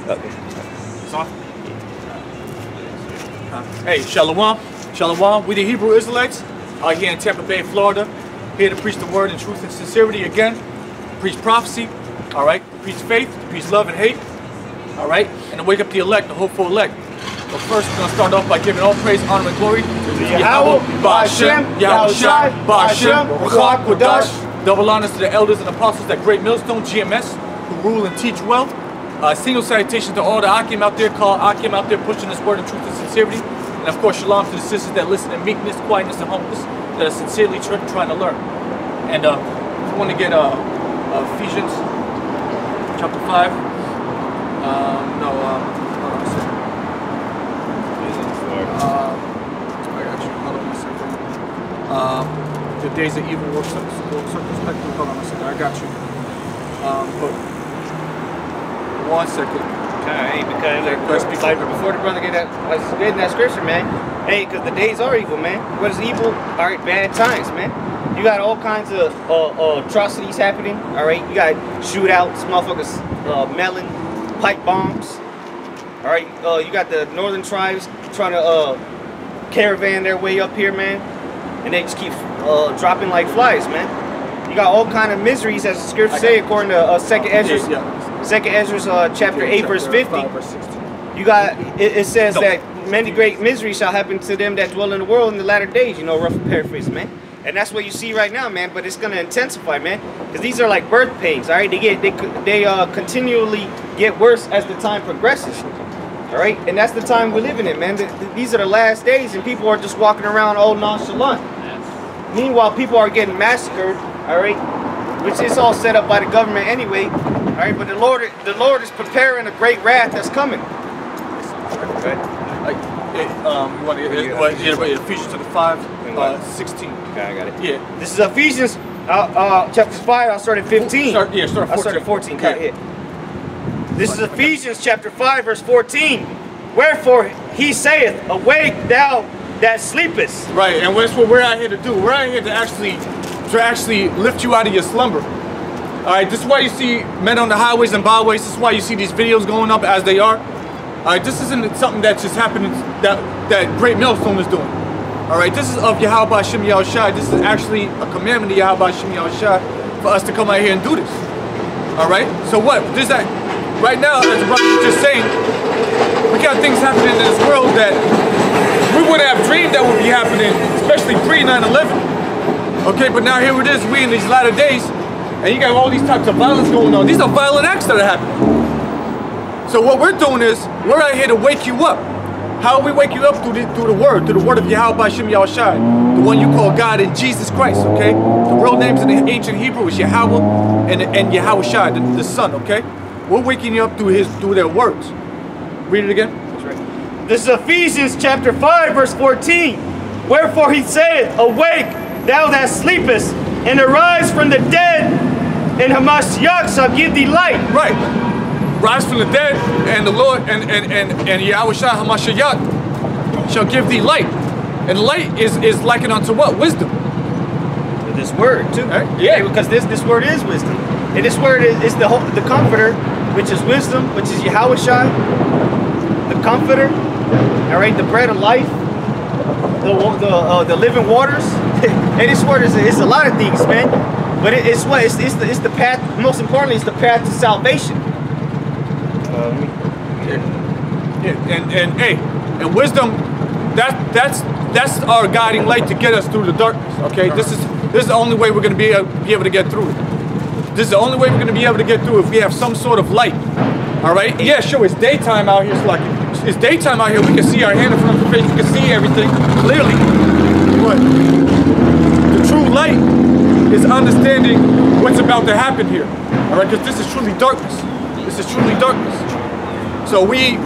Okay. It's on? Hey, Shalom. Shalom. We the Hebrew Israelites out here in Tampa Bay, Florida. Here to preach the word in truth and sincerity again. Preach prophecy. All right. Preach faith. Preach love and hate. All right. And to wake up the elect, the hopeful elect. But first, we're going to start off by giving all praise, honor, and glory to Yahweh, Ba'ashem, Yahweh Shai, Ba'ashem, Ruach Kodash. Double honors to the elders and apostles at Great Millstone, GMS, who rule and teach well. Single salutation to all the Akim out there, pushing this word in truth and sincerity. And of course, shalom to the sisters that listen in meekness, quietness, and humbleness, that are sincerely trying to learn. And if you want to get Ephesians chapter 5, hold on a second. I got you. Hold on a second. The days of evil work circumspectly. Hold on a second. I got you. But 1 second. Hey, because like before the brother was getting that scripture, man. Hey, because the days are evil, man. What is evil? All right, bad times, man. You got all kinds of atrocities happening. All right, you got shootouts, motherfuckers, melon, pipe bombs. All right, you got the northern tribes trying to caravan their way up here, man, and they just keep dropping like flies, man. You got all kind of miseries, as the scripture say, according to Second Ezra, chapter 8, verse 50. You got it says that many great miseries shall happen to them that dwell in the world in the latter days. You know, rough paraphrase, man. And that's what you see right now, man. But it's gonna intensify, man, because these are like birth pains. All right, they continually get worse as the time progresses. All right, and that's the time we're living in, man. These are the last days, and people are just walking around all nonchalant. Meanwhile, people are getting massacred. All right, which is all set up by the government anyway. All right, but the Lord is preparing a great wrath that's coming. Okay. You want to get Ephesians chapter 5, 16. Okay, I got it. Yeah. This is Ephesians chapter 5. I'll start at 15. Start at 14. I'll start at 14. Yeah. This is Ephesians chapter 5, verse 14. Wherefore he saith, awake thou that sleepest. Right, and that's what we're out here to do. We're out here to actually lift you out of your slumber. All right, this is why you see men on the highways and byways. This is why you see these videos going up as they are. All right, this isn't something that's just happening that Great Millstone is doing. All right, this is of Yahweh Ba'ashem Yahweh Shai. This is actually a commandment of Yahweh Ba'ashem Yahweh Shai for us to come out here and do this. All right, so what? This that right now, as the brother was just saying, we got things happening in this world that we wouldn't have dreamed that would be happening, especially pre 9/11. Okay, but now here it is. We in these latter days, and you got all these types of violence going on. These are violent acts that are happening. So what we're doing is, we're out here to wake you up. How we wake you up? Through the word of Yahweh Ba'ashem Yahweh Shai, the one you call God in Jesus Christ, okay? The real names in the ancient Hebrew is Yahweh and Yahweh Shai, the Son, okay? We're waking you up through their words. Read it again. That's right. This is Ephesians chapter 5, verse 14. Wherefore he saith, awake, thou that sleepest, and arise from the dead, and Hamashiach shall give thee light. Right. Rise from the dead, and the Lord and Yahweh Shai Hamashiach shall give thee light. And light is likened unto what? Wisdom. This word too. Right? Yeah, because this word is wisdom. And this word is the comforter, which is wisdom, which is Yahweh Shai, the comforter, all right, the bread of life, the living waters. And this word is a lot of things, man. But it's the path. Most importantly, it's the path to salvation. And wisdom, that's our guiding light to get us through the darkness. Okay, this is the only way we're going to be able to get through it. This is the only way we're going to be able to get through if we have some sort of light. All right? Yeah, sure, it's daytime out here. It's daytime out here. We can see our hand in front of the face. We can see everything clearly. But the true light is understanding what's about to happen here. All right? Because this is truly darkness. This is truly darkness. So we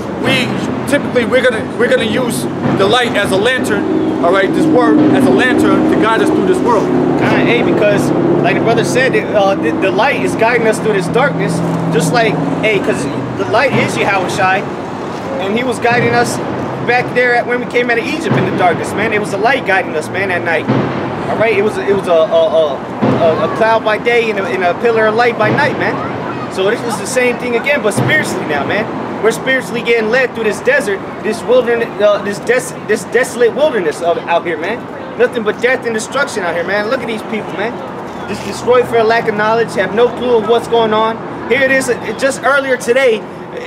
typically we're gonna use the light as a lantern. All right, this word as a lantern to guide us through this world. Hey, because like the brother said, the light is guiding us through this darkness. Just like, hey, because the light is Yahweh Shai, and he was guiding us back there when we came out of Egypt in the darkness, man. It was the light guiding us, man, at night. All right, it was a cloud by day and a pillar of light by night, man. So this is the same thing again, but spiritually now, man. We're spiritually getting led through this desert, this wilderness, this desolate wilderness out here, man. Nothing but death and destruction out here, man. Look at these people, man. Just destroyed for a lack of knowledge, have no clue of what's going on. Here it is, just earlier today,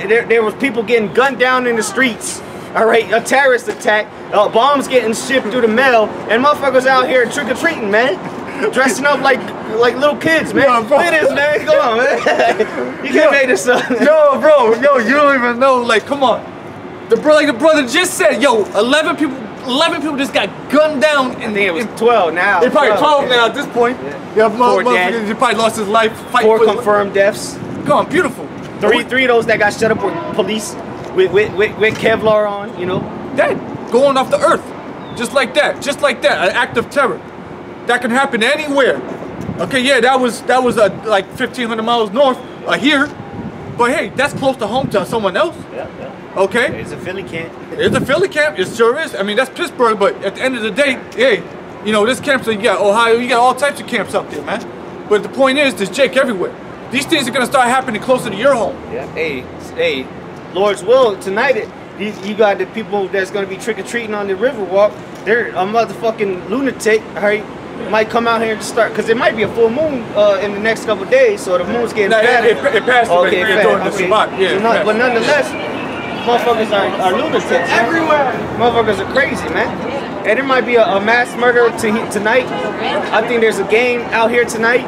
there was people getting gunned down in the streets. All right, a terrorist attack, bombs getting shipped through the mail, and motherfuckers out here trick-or-treating, man. Dressing up like little kids, man. Look at this, man. Come on, man. You can't make this up. No, bro. Yo, you don't even know. Like, come on. The brother just said, yo, 11 people just got gunned down. I think it was 12 now. It's probably 12 now at this point. Yeah, he probably lost his life fighting. 4 confirmed deaths. Come on, beautiful. Three of those that got shut up with police with Kevlar on, you know. Dead. Going off the earth. Just like that. Just like that. An act of terror. That can happen anywhere. Okay, yeah, that was like 1,500 miles north here, but hey, that's close to home to someone else. Yeah. Okay. It's a Philly camp. It's a Philly camp. It sure is. I mean, that's Pittsburgh, but at the end of the day, hey, you know, this camp. So you got Ohio, you got all types of camps up there, man. But the point is, there's Jake everywhere. These things are gonna start happening closer to your home. Yeah. Hey, Lord's will tonight. You got the people that's gonna be trick or treating on the Riverwalk. They're a motherfucking lunatic. All right. Might come out here and start, because it might be a full moon in the next couple of days, so the moon's getting fatter. It passed okay, during the Shabbat. Yeah, so but nonetheless, motherfuckers are lunatics. Everywhere. Motherfuckers are crazy, man. And there might be a mass murder tonight. I think there's a game out here tonight.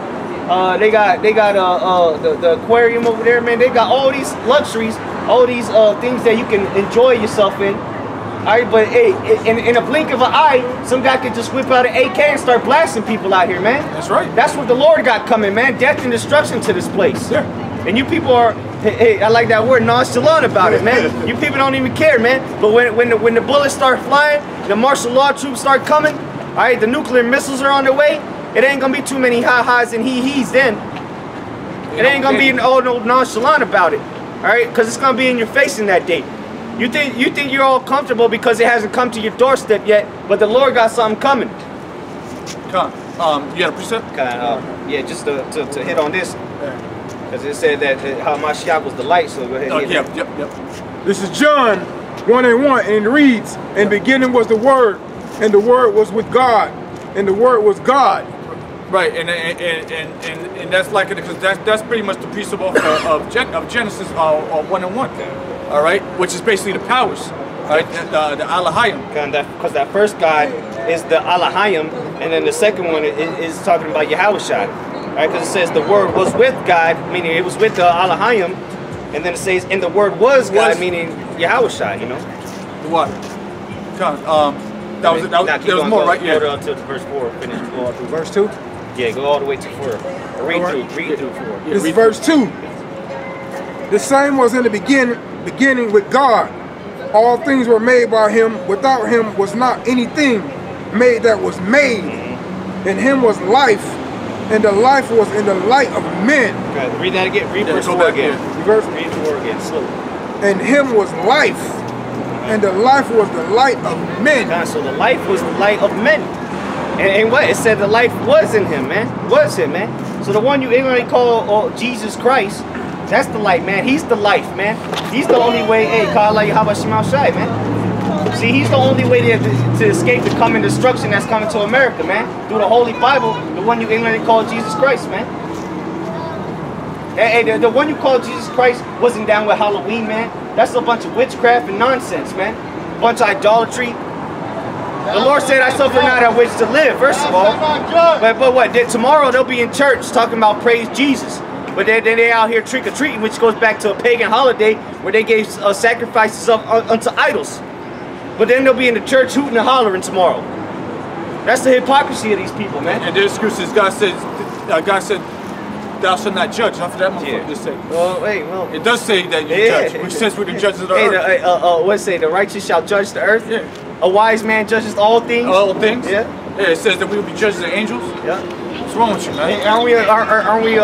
They got the aquarium over there, man. They got all these luxuries, all these things that you can enjoy yourself in. Alright, but hey, in a blink of an eye, some guy could just whip out an AK and start blasting people out here, man. That's right. That's what the Lord got coming, man. Death and destruction to this place. Yeah. And you people are, hey, I like that word, nonchalant about it, man. You people don't even care, man. But when the bullets start flying, the martial law troops start coming, alright, the nuclear missiles are on their way, it ain't gonna be too many ha-has and he-he's then. It ain't gonna be no nonchalant about it, alright? Because it's gonna be in your face in that day. You think you're all comfortable because it hasn't come to your doorstep yet, but the Lord got something coming. Come on. You got a precept? Yeah, just to hit on this, because it said that how Mashiach was the light. So go ahead. Yep. This is John 1:1, and it reads, "In the beginning was the Word, and the Word was with God, and the Word was God." Right, and that's like it, because that's pretty much the precept of Genesis 1:1. All right, which is basically the powers, right? The Alahayim. Because that first God is the Alahayim, and then the second one is talking about Yahushua, right? Because it says the Word was with God, meaning it was with the Alahayim, and then it says, and the Word was God, meaning Yahushua, you know. What? That was more, right? Yeah. Go to verse 4. Finish. Go all through Verse 2? Yeah, go all the way to 4. Read through 4. This is verse 2. The same was in the beginning with God. All things were made by him. Without him was not anything made that was made. In him was life, and the life was in the light of men. Okay, read that again. Read verse 4 again. Read 4 again, slow. In him was life, and the life was the light of men. So the life was the light of men. And what? It said the life was in him, man. Was him, man. So the one you ignorantly call Jesus Christ, that's the light, man. He's the life, man. He's the only way. Hey, Kala Yahweh Shemal Shai, man. See, he's the only way to escape the coming destruction that's coming to America, man. Through the Holy Bible, the one you ignorantly call Jesus Christ, man. Hey, the one you call Jesus Christ wasn't down with Halloween, man. That's a bunch of witchcraft and nonsense, man. A bunch of idolatry. The Lord said, I suffer not at which to live, first of all. But what? Tomorrow they'll be in church talking about praise Jesus. But then they out here trick-or-treating, which goes back to a pagan holiday where they gave sacrifices unto idols. But then they'll be in the church hooting and hollering tomorrow. That's the hypocrisy of these people, man. And their excuse is God said, thou shalt not judge. How for that motherfucker to say? Well, wait, well. It does say that you judge, which says we're the judges of the earth. What say? The righteous shall judge the earth? Yeah. A wise man judges all things? All things? Yeah. Yeah, it says that we will be judges of angels. Yeah. What's wrong with you, man? Aren't we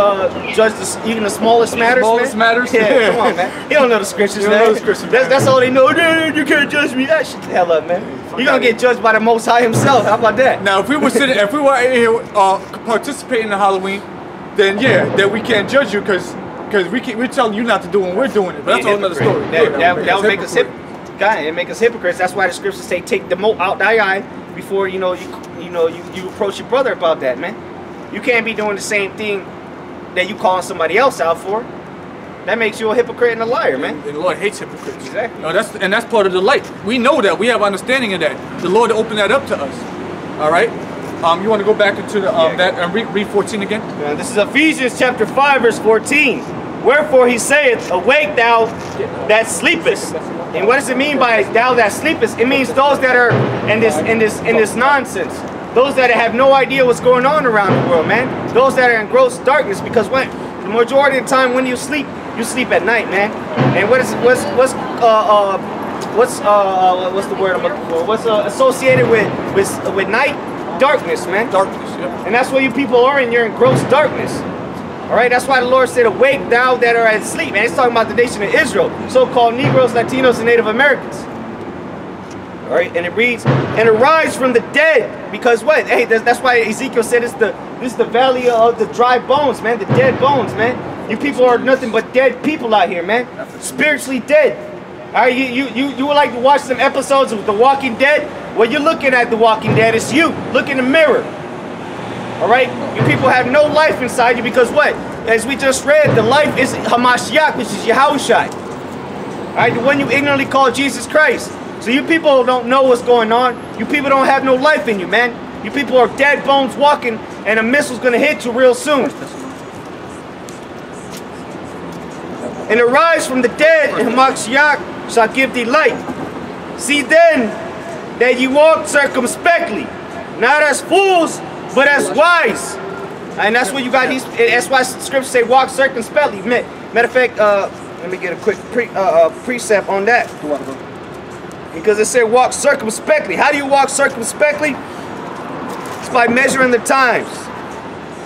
judge even the smallest matters, smallest matters? Yeah, come on, man. You don't know the scriptures, man. That's all they know. You can't judge me. That shit the hell up, man. You're gonna get judged by the Most High himself. How about that? Now, if we were in here participating in Halloween, then yeah, then we can't judge you because because we're telling you not to do it and we're doing it. But that's a whole another story. That would make us it make us hypocrites. That's why the scriptures say, take the mote out thy eye before you approach your brother about that, man. You can't be doing the same thing that you calling somebody else out for. That makes you a hypocrite and a liar, man. And the Lord hates hypocrites. Exactly. No, that's part of the light. We know that. We have understanding of that. The Lord opened that up to us. All right. You want to go back into the that and read 14 again? This is Ephesians chapter 5, verse 14. Wherefore he saith, awake thou that sleepest. And what does it mean by thou that sleepest? It means those that are in this nonsense. Those that have no idea what's going on around the world, man. Those that are in gross darkness, because the majority of the time when you sleep at night, man. And what's the word I'm looking for? What's associated with night? Darkness, man. Darkness, yeah. And that's what you people are in. You're in gross darkness. All right, that's why the Lord said, awake thou that are asleep. And it's talking about the nation of Israel, so-called Negroes, Latinos, and Native Americans. All right, and it reads, and arise from the dead, because what? Hey, that's why Ezekiel said this is the valley of the dry bones, man, the dead bones, man. You people are nothing but dead people out here, man. Spiritually dead. All right, you would like to watch some episodes of The Walking Dead? Well, you're looking at The Walking Dead. It's you. Look in the mirror. All right? You people have no life inside you because what? As we just read, the life is Hamashiach, which is Yahushua. All right? The one you ignorantly call Jesus Christ. So you people don't know what's going on. You people don't have no life in you, man. You people are dead bones walking, and a missile's going to hit you real soon. And arise from the dead, and Hamashiach shall give thee light. See then that you walk circumspectly, not as fools, but as wise. And that's what you got. That's why scriptures say walk circumspectly. Matter of fact, let me get a quick precept on that. Because it said walk circumspectly. How do you walk circumspectly? It's by measuring the times.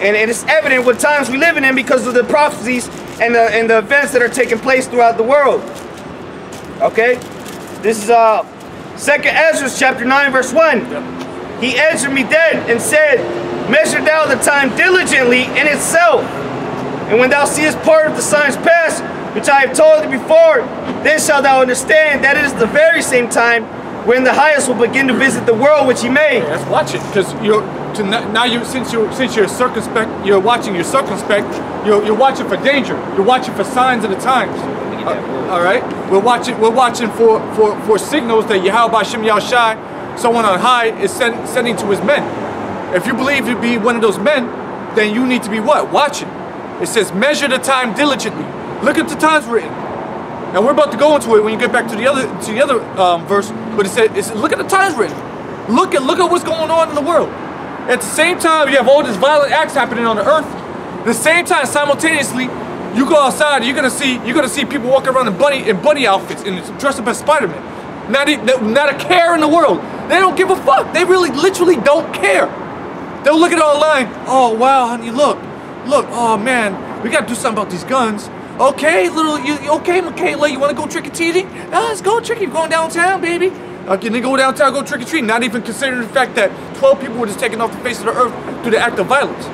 And it's evident what times we're living in because of the prophecies and the events that are taking place throughout the world. Okay? This is 2nd Ezra chapter 9 verse 1. Yep. He answered me then and said, measure thou the time diligently in itself. And when thou seest part of the signs pass, which I have told thee before, then shalt thou understand that it is the very same time when the highest will begin to visit the world which he made. Yeah, let's watch it, because since you're circumspect, you're watching. You're circumspect. You're watching for danger. You're watching for signs of the times. All right, we're watching for signals that Yahweh Hashem Yahushai, someone on high, is sending to his men. If you believe to be one of those men, then you need to be what? Watching. It says measure the time diligently. Look at the times we're in. And we're about to go into it when you get back to the other verse. But it says look at the times we're in. Look at what's going on in the world. At the same time, you have all these violent acts happening on the earth. At the same time, simultaneously, you go outside, you're gonna see people walking around in bunny outfits and dressed up as Spider-Man. Not a care in the world. They don't give a fuck. They really, literally don't care. They'll look at it online. Oh wow, honey, look. Oh man, we gotta do something about these guns. Okay, okay, Michaela, you wanna go trick or treating? Let's go trick or treating. Going downtown, baby. Can they go downtown, go trick or treating? Not even considering the fact that 12 people were just taken off the face of the earth through the act of violence.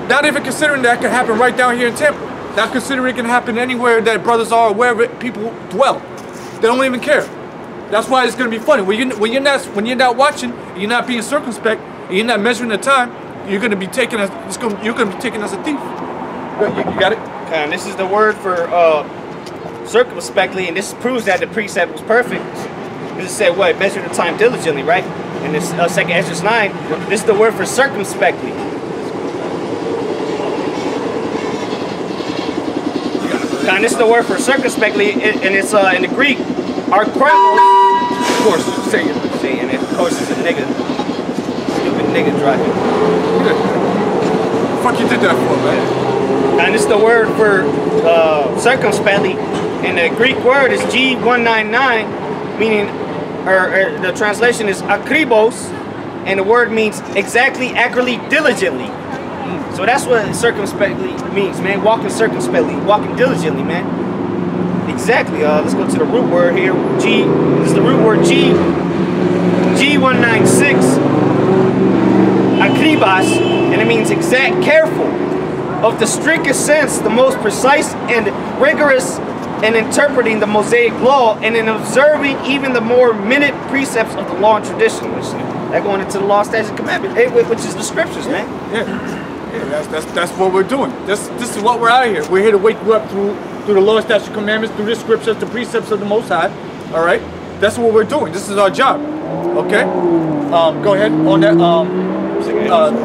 Not even considering that could happen right down here in Tampa. Not considering it can happen anywhere that brothers are, wherever people dwell. They don't even care. That's why it's gonna be funny. When you're not watching, you're not being circumspect, and you're not measuring the time, you're gonna be taken as you're gonna be taken as a thief. You got it? And this is the word for circumspectly, and this proves that the precept was perfect. This said what? Measure the time diligently, right? And this 2nd Ezra 9, this is the word for circumspectly. And this is the word for circumspectly, and it's in the Greek, arkramos. Of course, say it. And of course it's a nigga. Stupid nigga driving. Fuck you did that for, man? And this is the word for circumspectly, and the Greek word is G199, meaning, or the translation is akribos, and the word means exactly, accurately, diligently. So that's what circumspectly means, man. Walking circumspectly, walking diligently, man. Exactly. Let's go to the root word here. This is the root word G196, akribas, and it means exact, careful, of the strictest sense, the most precise and rigorous in interpreting the Mosaic law and in observing even the more minute precepts of the law and tradition. That going into the law, statutes, and commandments, which is the scriptures, man. That's what we're doing. This is what we're out here. We're here to wake you up through the law, statutes, commandments, through the scriptures, the precepts of the Most High. All right, that's what we're doing. This is our job. Okay. Go ahead on that.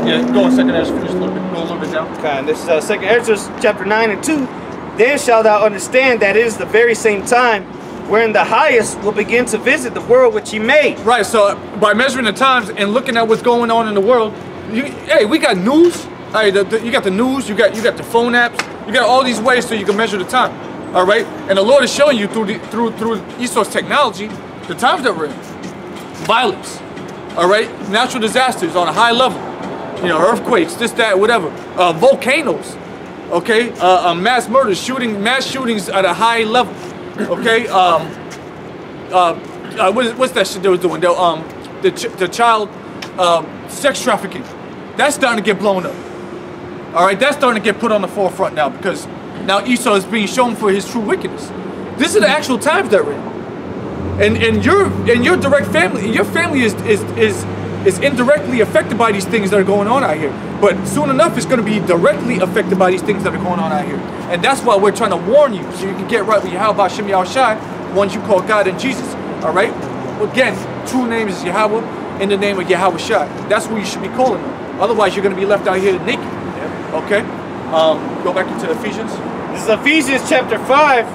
Yeah, go on second Ezra. Finish a little bit. Go a little bit down. Okay, and this is second Ezra, chapter 9 and 2. Then shalt thou understand that it is the very same time wherein the highest will begin to visit the world which he made. Right. So by measuring the times and looking at what's going on in the world, hey, we got news. All right, you got the news. You got the phone apps. You got all these ways so you can measure the time. All right, and the Lord is showing you through Esau's technology the times that we're in. Violence. All right, natural disasters on a high level. You know, earthquakes, this, that, whatever. Volcanoes. Okay, mass murders, mass shootings at a high level. Okay, what's that shit they was doing? The child sex trafficking. That's starting to get blown up. All right, that's starting to get put on the forefront now because now Esau is being shown for his true wickedness. This is the actual times that we're in, and your direct family, your family is indirectly affected by these things that are going on out here. But soon enough, it's going to be directly affected by these things that are going on out here. And that's why we're trying to warn you, so you can get right with Yahweh Shem Yahushai, ones you call God and Jesus. All right? Again, true name is Yahweh, in the name of Yahweh Shai. That's what you should be calling them. Otherwise, you're going to be left out here naked. Okay? Go back into Ephesians. This is Ephesians chapter 5,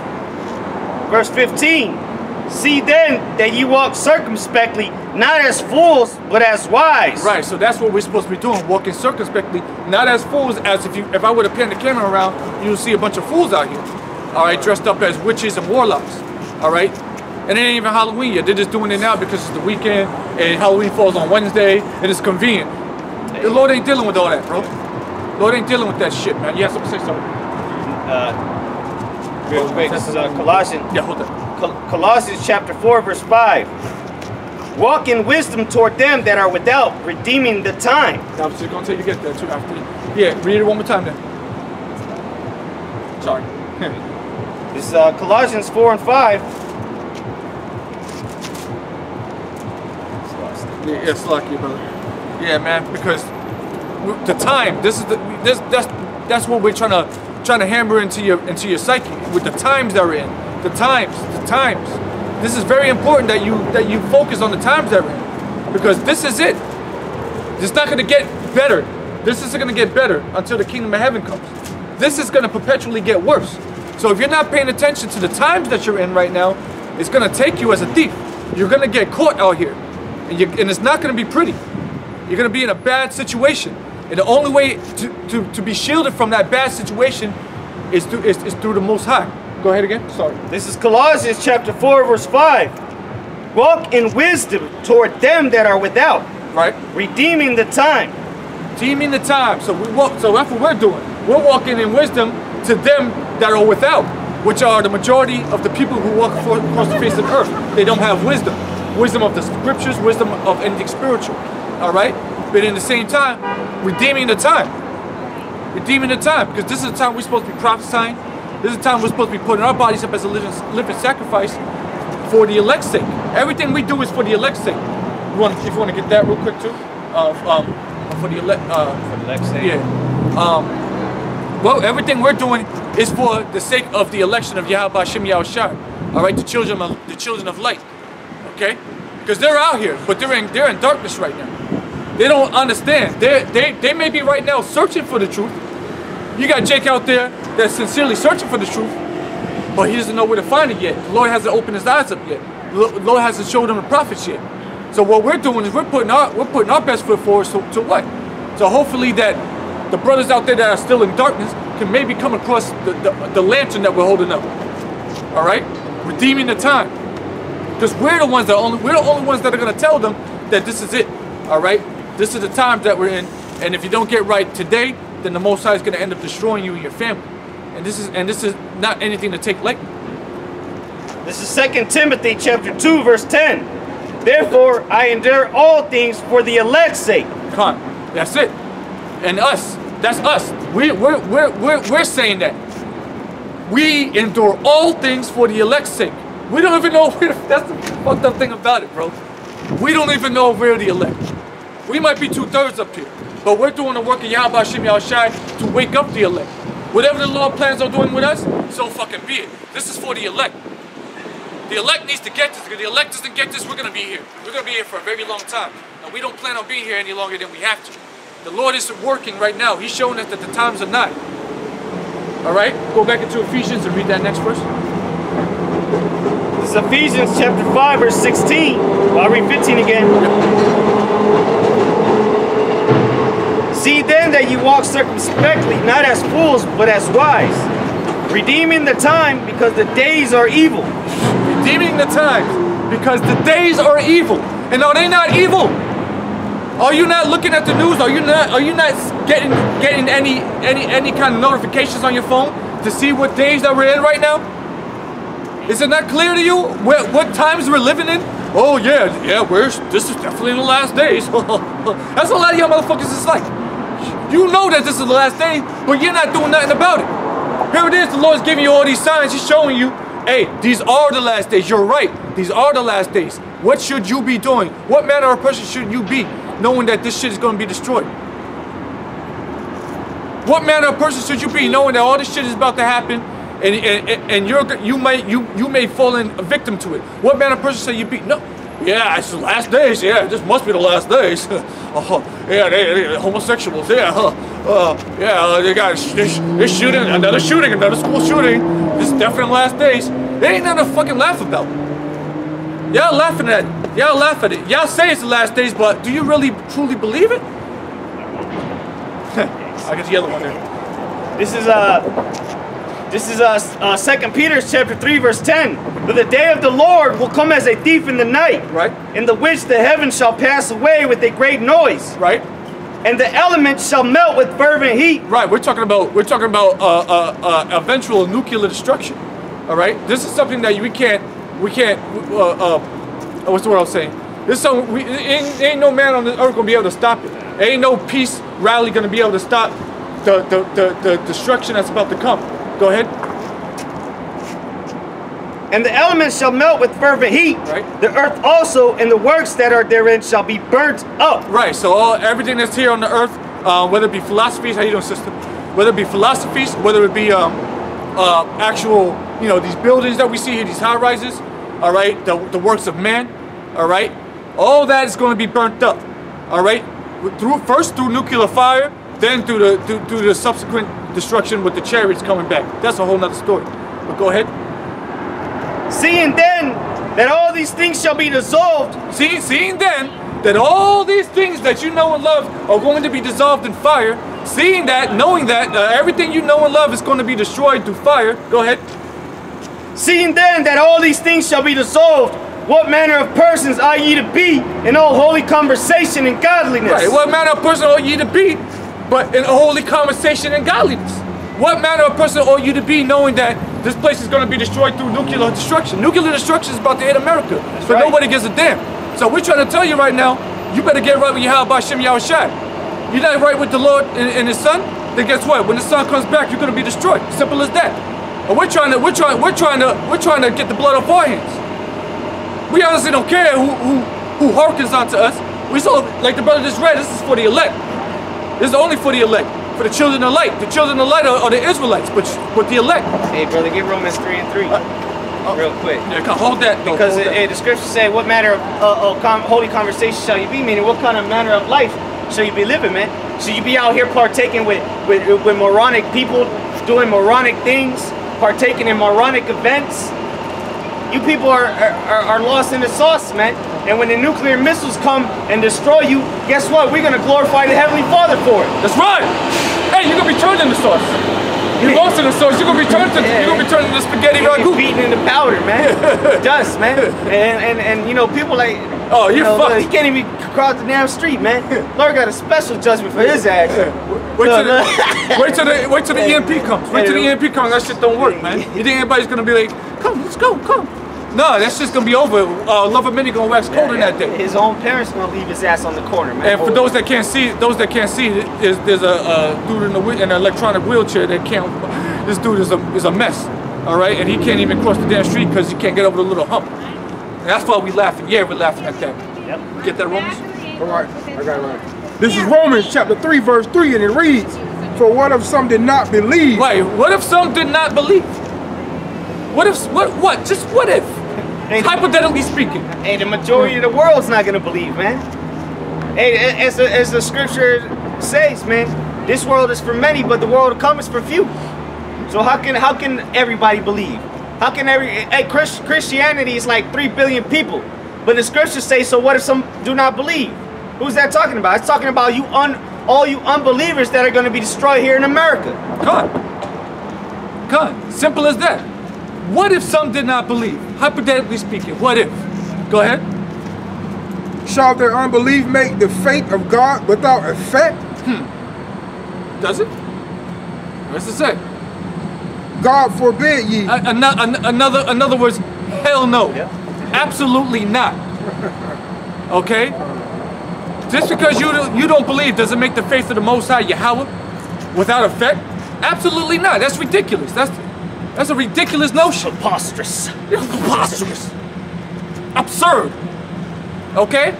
verse 15. See then that you walk circumspectly, not as fools, but as wise. Right, so that's what we're supposed to be doing, walking circumspectly, not as fools, as if I were to pan the camera around, you'll see a bunch of fools out here. All right, dressed up as witches and warlocks. All right? And it ain't even Halloween yet. They're just doing it now because it's the weekend, and Halloween falls on Wednesday, and it's convenient. The Lord ain't dealing with all that, bro. The Lord ain't dealing with that shit, man. You have something to say something? Real quick, this is Colossians. Yeah, hold on. Colossians chapter 4, verse 5. Walk in wisdom toward them that are without, redeeming the time. I was just going to tell you to get there too after. Yeah, read it one more time then. Sorry. This is Colossians 4 and 5. Yeah, it's lucky, brother. Yeah, man, because the time. That's what we're trying to hammer into your psyche with the times that we're in. The times. This is very important that you focus on the times that we're in, because this is it. It's not going to get better. This isn't going to get better until the kingdom of heaven comes. This is going to perpetually get worse. So if you're not paying attention to the times that you're in right now, it's going to take you as a thief. You're going to get caught out here, and it's not going to be pretty. You're going to be in a bad situation, and the only way to be shielded from that bad situation is through the Most High. Go ahead again. Sorry. This is Colossians chapter 4, verse 5. Walk in wisdom toward them that are without. Right. Redeeming the time. Redeeming the time. So that's what we're doing. We're walking in wisdom to them that are without, which are the majority of the people who walk across the face of the earth. They don't have wisdom. Wisdom of the scriptures, wisdom of anything spiritual. All right? But in the same time, redeeming the time. Redeeming the time. Because this is the time we're supposed to be prophesying. This is the time we're supposed to be putting our bodies up as a living sacrifice for the elect's sake. Everything we do is for the elect's sake. If you want to get that real quick too, for the elect's sake. Yeah. Well, everything we're doing is for the sake of the election of Yahweh Shem Yahushai. All right, the children of light. Okay, because they're out here, but they're in darkness right now. They don't understand. They may be right now searching for the truth. You got Jake out there that's sincerely searching for the truth, but he doesn't know where to find it yet. The Lord hasn't opened his eyes up yet. The Lord hasn't showed him the prophets yet. So what we're doing is we're putting our best foot forward. So to what? So hopefully that the brothers out there that are still in darkness can maybe come across the lantern that we're holding up. All right, redeeming the time, because we're the only ones that are going to tell them that this is it. All right, this is the time that we're in, and if you don't get right today, then the Most High is going to end up destroying you and your family. And this is not anything to take lightly. This is 2 Timothy chapter 2, verse 10. Therefore, I endure all things for the elect's sake. That's it. And us That's us. We're saying that. We endure all things for the elect's sake. We don't even know that's the fucked up thing about it, bro. We don't even know if we're the elect. We might be 2/3 up here, but we're doing the work of Yahweh Shem Yahushai to wake up the elect. Whatever the Lord plans on doing with us, so fucking be it. This is for the elect. The elect needs to get this. If the elect doesn't get this, we're gonna be here. We're gonna be here for a very long time. And we don't plan on being here any longer than we have to. The Lord is working right now. He's showing us that the times are nigh. All right, go back into Ephesians and read that next verse. This is Ephesians chapter 5, verse 16. Well, I'll read 15 again. See then that you walk circumspectly, not as fools, but as wise, redeeming the time because the days are evil. Redeeming the times because the days are evil. And are they not evil? Are you not looking at the news? Are you not getting any kind of notifications on your phone to see what days that we're in right now? Is it not clear to you what times we're living in? Oh yeah, this is definitely the last days. That's a lot of y'all motherfuckers is like. You know that this is the last day, but you're not doing nothing about it. Here it is, the Lord's giving you all these signs. He's showing you, hey, these are the last days. You're right. These are the last days. What should you be doing? What manner of person should you be, knowing that this shit is going to be destroyed? What manner of person should you be, knowing that all this shit is about to happen, and you may fall in a victim to it? What manner of person should you be? No. Yeah, it's the last days. Yeah, this must be the last days. Yeah, they homosexuals. Yeah, they got they're shooting, another school shooting. This is definitely the last days. There ain't nothing to fucking laugh about. Y'all laughing at it. Y'all laugh at it. Y'all say it's the last days, but do you really truly believe it? I got the yellow one there. This is 2 Peter chapter 3 verse 10. But the day of the Lord will come as a thief in the night, right? In the which the heavens shall pass away with a great noise, right? And the elements shall melt with fervent heat. Right. We're talking about eventual nuclear destruction. All right. This is something that we can't. What's the word I'm saying? This is something ain't no man on the earth gonna be able to stop it. Ain't no peace rally gonna be able to stop the destruction that's about to come. Go ahead. And the elements shall melt with fervent heat. Right. The earth also and the works that are therein shall be burnt up. Right. So everything that's here on the earth, whether it be philosophies, how you doing, sister? Whether it be philosophies, whether it be actual, these buildings that we see here, these high rises, all right, the works of man, all right, all that is going to be burnt up, all right, first through nuclear fire, then through the subsequent destruction with the chariots coming back. That's a whole nother story. But go ahead. Seeing then that all these things shall be dissolved. Seeing then that all these things that you know and love are going to be dissolved in fire. Seeing that, knowing that everything you know and love is going to be destroyed through fire. Go ahead. Seeing then that all these things shall be dissolved, what manner of persons are ye to be in all holy conversation and godliness? Right. What manner of person are ye to be, but in holy conversation and godliness? What manner of person ought you to be, knowing that this place is going to be destroyed through nuclear destruction? Nuclear destruction is about to hit America, but right. Nobody gives a damn. So we're trying to tell you right now, you better get right with Yahweh Shem Yahushai. You're not right with the Lord and His Son, then guess what? When the Son comes back, you're going to be destroyed. Simple as that. And we're trying to get the blood off our hands. We honestly don't care who hearkens onto us. We saw, like the brother just read, this is for the elect. This is only for the elect. For the children of light. The children of light are the Israelites, but the elect. Hey, brother, get Romans 3 and 3 real quick. Yeah, hold that. Because the scriptures say, what manner of holy conversation shall you be? Meaning, what kind of manner of life shall you be living, man? Should you be out here partaking with moronic people, doing moronic things, partaking in moronic events? You people are lost in the sauce, man. And when the nuclear missiles come and destroy you, guess what? We're gonna glorify the Heavenly Father for it. That's right. Hey, you're gonna be turned into sauce. You're lost in the sauce. You're gonna be turned into spaghetti ragu. Beaten into powder, man. Dust, man. And people like, oh, you're fucked. He can't even cross the damn street, man. Lord got a special judgment for his ass. Wait till the EMP comes. Wait till the EMP comes. That shit don't work, man. You think everybody's gonna be like, come, let's go, come. No, that's just gonna be over. Love of many gonna wax colder that day. His own parents gonna leave his ass on the corner, man. And for those that can't see, there's a dude in an electronic wheelchair that can't. This dude is a mess. All right, and he can't even cross the damn street because he can't get over the little hump. And that's why we laughing. Yeah, we're laughing at that. Yep. Get that, Romans? All right, I got it right. This is Romans chapter 3, verse 3, and it reads, "For what if some did not believe?" Right. What if some did not believe? What if? What? Just what if? Hypothetically speaking. Hey, the majority of the world's not gonna believe, man. Hey, as the scripture says, man, this world is for many, but the world to come is for few. So how can everybody believe? How can Christianity is like 3 billion people, but the scriptures say, so what if some do not believe? Who's that talking about? It's talking about all you unbelievers that are going to be destroyed here in America. Come, simple as that. What if some did not believe? Hypothetically speaking, what if? Go ahead. Shall their unbelief make the faith of God without effect? Does it? What's it say? God forbid ye. In other words, hell no. Yeah. Absolutely not. Okay? Just because you don't believe doesn't make the faith of the Most High Yahweh without effect? Absolutely not. That's ridiculous. That's a ridiculous notion. Preposterous. Preposterous. Absurd. Okay?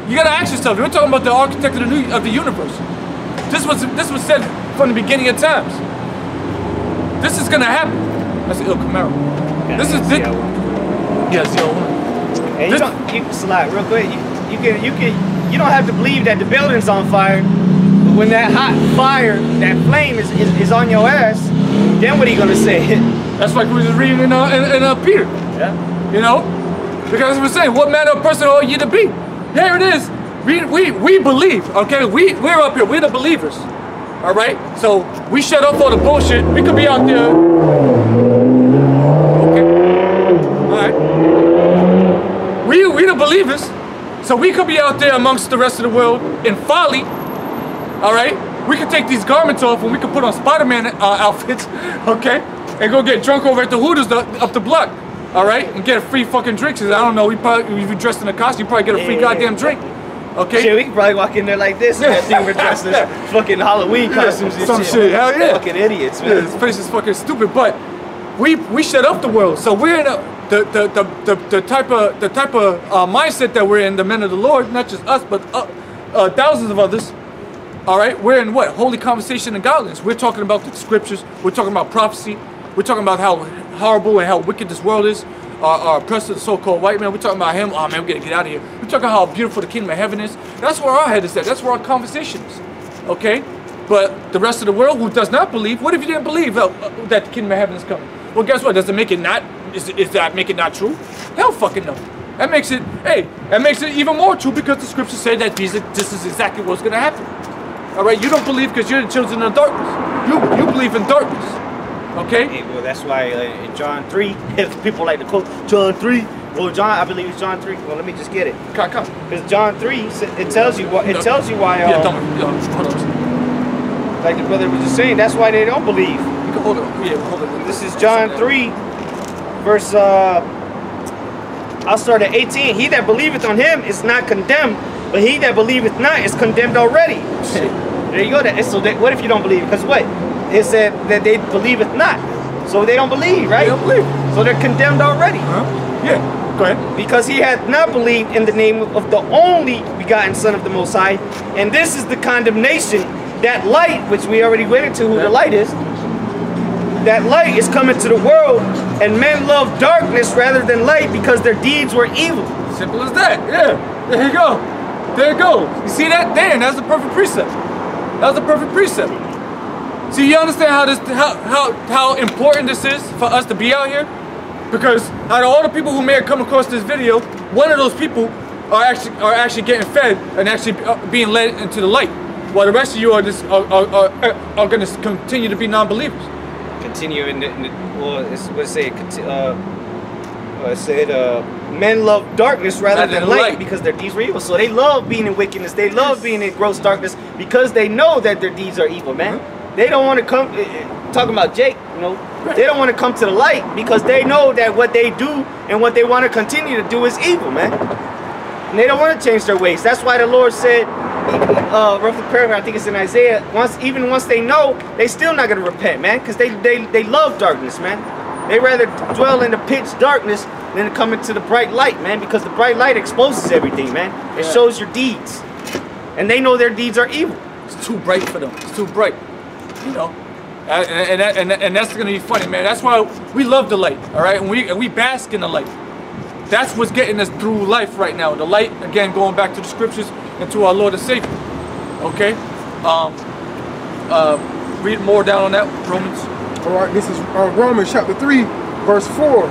You gotta ask yourself. We're talking about the architect of the universe. This was said from the beginning of times. This is gonna happen. That's the Il Camaro. This is it. Yeah, ZL1. Hey, you can slide real quick. You don't have to believe that the building's on fire, but when that hot fire, that flame is on your ass, then what are you gonna say? That's like we were just reading in Peter. Yeah. You know, because we're saying, what manner of person are you to be? Here it is. We believe. Okay, we're up here. We're the believers. All right, so we shut off all the bullshit. We could be out there. Okay. All right. We the believers, so we could be out there amongst the rest of the world in folly. All right. We could take these garments off and we could put on Spider-Man outfits, okay, and go get drunk over at the Hooters up the block. All right, and get a free fucking drink. I don't know. If you dressed in a costume, you probably get a free goddamn drink. Okay. Shit, we can probably walk in there like this. And think we're dressed in fucking Halloween costumes and some shit. Hell yeah. Fucking idiots, man. Yeah, this place is fucking stupid. But we shut up the world. So we're in the type of mindset that we're in. The men of the Lord, not just us, but thousands of others. All right, we're in what? Holy conversation and godliness. We're talking about the scriptures. We're talking about prophecy. We're talking about how horrible and how wicked this world is. Our oppressor, the so-called white man, we're talking about him. Oh man, we gotta get out of here. We're talking how beautiful the kingdom of heaven is. That's where our head is at. That's where our conversation is. Okay? But the rest of the world who does not believe, what if you didn't believe that the kingdom of heaven is coming? Well, guess what? Does it make it not? Is that make it not true? Hell fucking no. That makes it, that makes it even more true because the scriptures say that this is exactly what's gonna happen. All right? You don't believe because you're the children of darkness. You believe in darkness. Okay? Hey, well, that's why in John 3, if people like to quote John 3, well, I believe it's John 3. Well, let me just get it. Come. Because John 3, it tells you why. Yeah, hold on. Like the brother was just saying, that's why they don't believe. You can hold it. Yeah, hold it. This is John 3, verse. I'll start at 18. He that believeth on him is not condemned, but he that believeth not is condemned already. There you go. So what if you don't believe? Because what? It said that they believeth not. So they don't believe, right? They don't believe. So they're condemned already. Yeah, go ahead. Because he hath not believed in the name of the only begotten Son of the Most High. And this is the condemnation. That light, which we already went into who the light is, that light is coming to the world, and men love darkness rather than light because their deeds were evil. Simple as that. Yeah. There you go. There you go. You see that? Damn, that's the perfect precept. That was a perfect precept. See, you understand how important this is for us to be out here? Because out of all the people who may have come across this video, one of those people are actually getting fed and actually being led into the light, while the rest of you are going to continue to be non-believers. Continue men love darkness rather than light because their deeds were evil. So they love being in wickedness. They love being in gross darkness because they know that their deeds are evil, man. They don't want to come talking about Jake, you know. They don't want to come to the light because they know that what they do and what they want to continue to do is evil, man. And they don't want to change their ways. That's why the Lord said, roughly paragraph, I think it's in Isaiah, even once they know, they still not going to repent, man, because they love darkness, man. They rather dwell in the pitch darkness than to come into the bright light, man, because the bright light exposes everything, man. It shows your deeds. And they know their deeds are evil. It's too bright for them. It's too bright, you know. And that's gonna be funny, man. That's why we love the light, all right? And we bask in the light. That's what's getting us through life right now. The light, again, going back to the scriptures and to our Lord and Savior. Okay. Read more down on that, Romans. All right. This is Romans chapter 3, verse 4.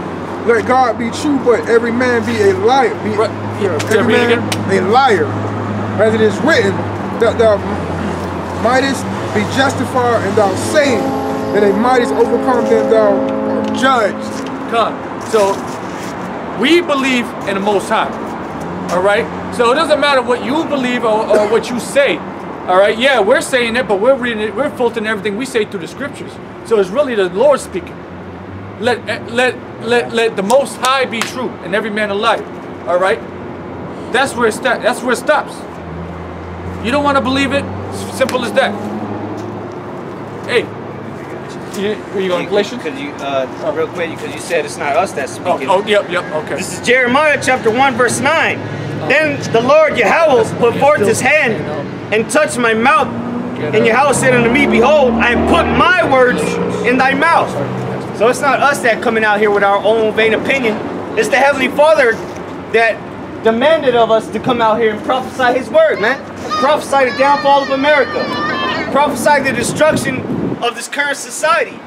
Let God be true, but every man be a liar. Every man a liar, as it is written, that thou mightest be justified and thou saying that they mightest overcome them thou art judged. Come. So we believe in the Most High. All right. So it doesn't matter what you believe or what you say. All right. Yeah, we're saying it, but we're reading it. We're filtering everything we say through the scriptures. So it's really the Lord speaking. Let the Most High be true and every man a liar. All right. That's where it starts. That's where it stops. You don't want to believe it? It's simple as that. Hey, are you going to Galatians? Because you, real quick, because you said it's not us that's speaking. Yep, okay. This is Jeremiah chapter 1, verse 9. Then the Lord Yahweh put forth his hand and touched my mouth. And Yahweh said unto me, behold, I have put my words in thy mouth. So it's not us that coming out here with our own vain opinion. It's the Heavenly Father that demanded of us to come out here and prophesy his word, man. Prophesy the downfall of America. Prophesy the destruction of this current society.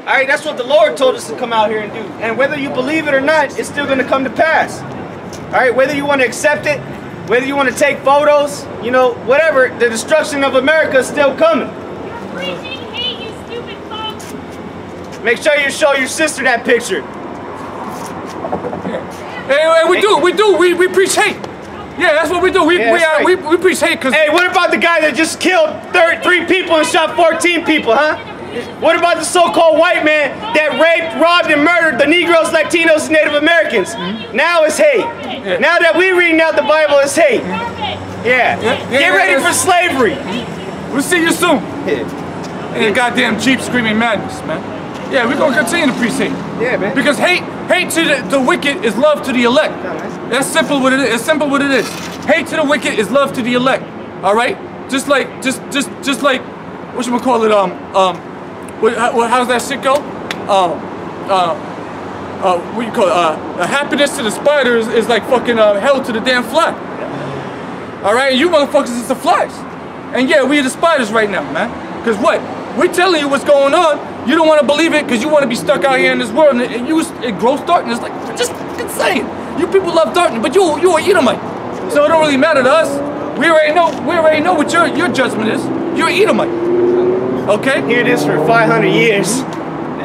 All right, that's what the Lord told us to come out here and do. And whether you believe it or not, it's still going to come to pass. All right, whether you want to accept it, whether you want to take photos, you know, whatever, the destruction of America is still coming. You're preaching hate, you stupid fuck. Make sure you show your sister that picture. Hey, we preach hate. Yeah, that's what we do. We preach hate because. Hey, what about the guy that just killed 3 people and shot 14 people, huh? What about the so-called white man that raped, robbed, and murdered the Negroes, Latinos, and Native Americans? Now it's hate. Now that we're reading out the Bible, it's hate. Yeah. Get ready for slavery. We'll see you soon. And goddamn Jeep screaming madness, man. Yeah, we're gonna continue to preach hate. Yeah, man. Because hate to the wicked is love to the elect. That's simple what it is. It's simple what it is. Hate to the wicked is love to the elect. All right. Just like what you call it? How's that shit go? What you call it? Happiness to the spider is like fucking hell to the damn fly. All right. You motherfuckers is the flies. And yeah, we are the spiders right now, man. Cause what? We're telling you what's going on. You don't want to believe it because you want to be stuck out here in this world and it grows darkness. Like, just insane. You people love darkness, but you're an Edomite. So it don't really matter to us. We already know what your judgment is. You're an Edomite. Okay? Here it is for 500 years.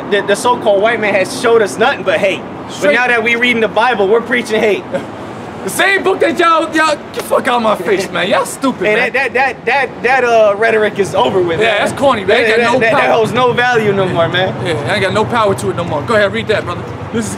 The so-called white man has showed us nothing but hate. But now that we reading the Bible, we're preaching hate. The same book that y'all get fuck out my face, man. Y'all stupid, man. That rhetoric is over with. Yeah, man. that's corny, man. That holds no value no more, man. Yeah, I ain't got no power to it no more. Go ahead, read that, brother. This is